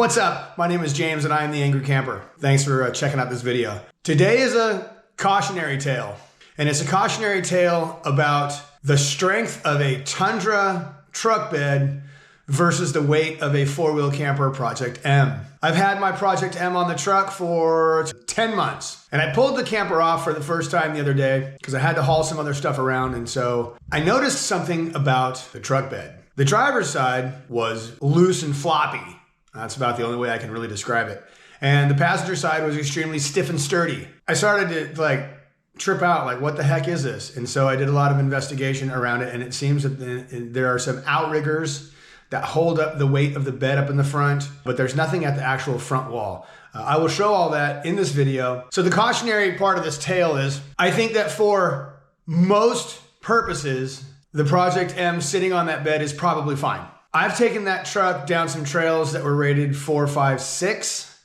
What's up? My name is James and I am the Angry Camper. Thanks for checking out this video. Today is a cautionary tale, and it's a cautionary tale about the strength of a Tundra truck bed versus the weight of a four-wheel camper Project M. I've had my Project M on the truck for 10 months, and I pulled the camper off for the first time the other day because I had to haul some other stuff around, and so I noticed something about the truck bed. The driver's side was loose and floppy. That's about the only way I can really describe it. And the passenger side was extremely stiff and sturdy. I started to trip out, what the heck is this? And so I did a lot of investigation around it, and it seems that there are some outriggers that hold up the weight of the bed up in the front, but there's nothing at the actual front wall. I will show all that in this video. So the cautionary part of this tale is, I think that for most purposes, the Project M sitting on that bed is probably fine. I've taken that truck down some trails that were rated 4, 5, 6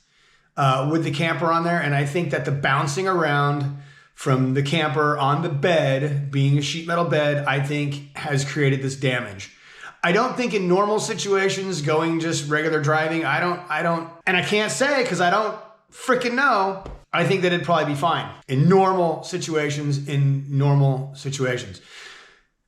with the camper on there, and I think that the bouncing around from the camper on the bed, being a sheet metal bed, I think has created this damage. I don't think in normal situations, going just regular driving, I don't, and I can't say because I don't freaking know. I think that it'd probably be fine in normal situations,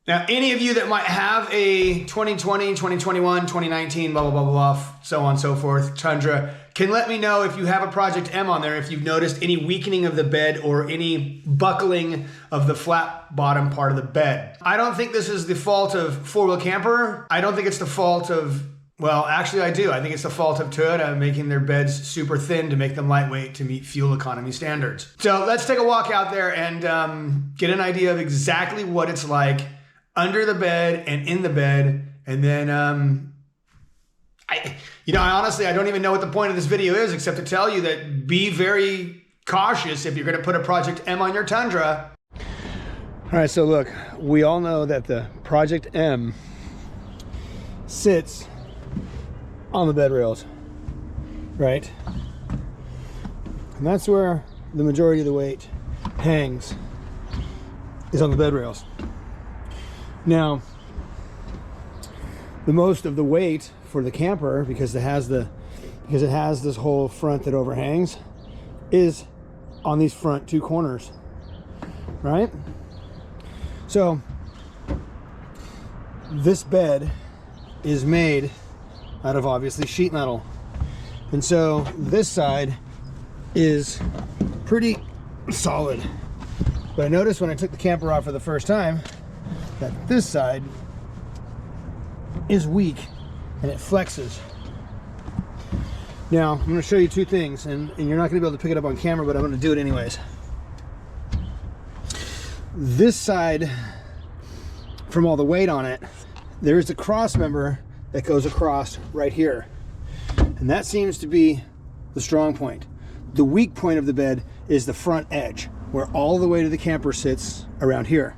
Now, any of you that might have a 2020, 2021, 2019, blah, blah, blah, blah, blah, so on and so forth, Tundra, can let me know if you have a Project M on there, if you've noticed any weakening of the bed or any buckling of the flat bottom part of the bed. I don't think this is the fault of four-wheel camper. I don't think it's the fault of, well, actually I do. I think it's the fault of Toyota making their beds super thin to make them lightweight to meet fuel economy standards. So let's take a walk out there and get an idea of exactly what it's like under the bed and in the bed. And then, I honestly, I don't even know what the point of this video is, except to tell you that be very cautious if you're going to put a Project M on your Tundra. All right, so look, we all know that the Project M sits on the bed rails, right? And that's where the majority of the weight hangs, is on the bed rails. Now, the most of the weight for the camper, because it has this whole front that overhangs, is on these front two corners, right? So this bed is made out of obviously sheet metal, and so this side is pretty solid. But I noticed when I took the camper off for the first time that this side is weak and it flexes. Now, I'm going to show you two things, and you're not going to be able to pick it up on camera, but I'm going to do it anyways. This side, from all the weight on it, there is a cross member that goes across right here, and that seems to be the strong point. The weak point of the bed is the front edge, where all the weight of the camper sits around here.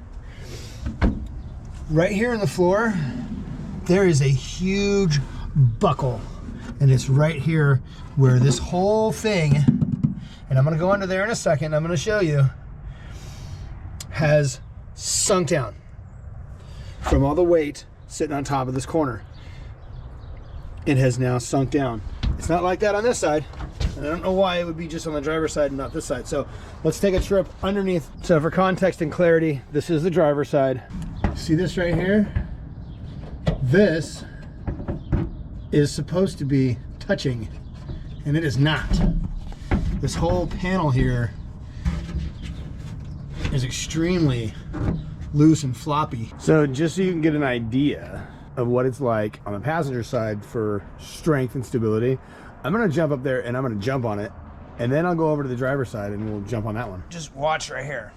Right here in the floor, there is a huge buckle, and it's right here where this whole thing, and I'm going to go under there in a second, I'm going to show you, has sunk down from all the weight sitting on top of this corner. It has now sunk down. It's not like that on this side, and I don't know why it would be just on the driver's side and not this side. So let's take a trip underneath. So for context and clarity, this is the driver's side. See this right here? This is supposed to be touching, and it is not. This whole panel here is extremely loose and floppy. So just so you can get an idea of what it's like on the passenger side for strength and stability, I'm gonna jump up there and I'm gonna jump on it, and then I'll go over to the driver's side and we'll jump on that one. Just watch right here.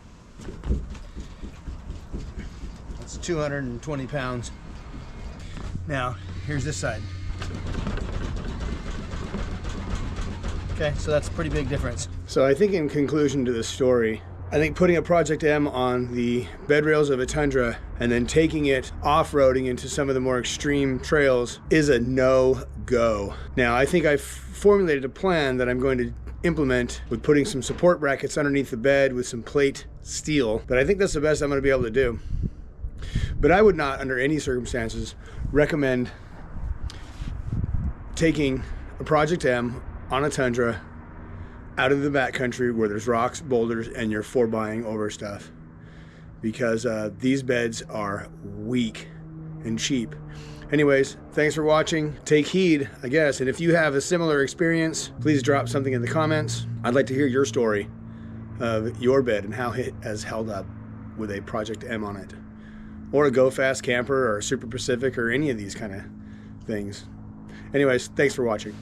220 pounds. Now, here's this side. Okay, so that's a pretty big difference. So I think in conclusion to this story, I think putting a Project M on the bed rails of a Tundra and then taking it off-roading into some of the more extreme trails is a no-go. Now, I think I've formulated a plan that I'm going to implement with putting some support brackets underneath the bed with some plate steel, but I think that's the best I'm going to be able to do. But I would not, under any circumstances, recommend taking a Project M on a Tundra out of the backcountry where there's rocks, boulders, and you're 4x-ing over stuff, because these beds are weak and cheap. Anyways, thanks for watching. Take heed, I guess, and if you have a similar experience, please drop something in the comments. I'd like to hear your story of your bed and how it has held up with a Project M on it, or a Go Fast camper, or a Super Pacific, or any of these kind of things. Anyways, thanks for watching.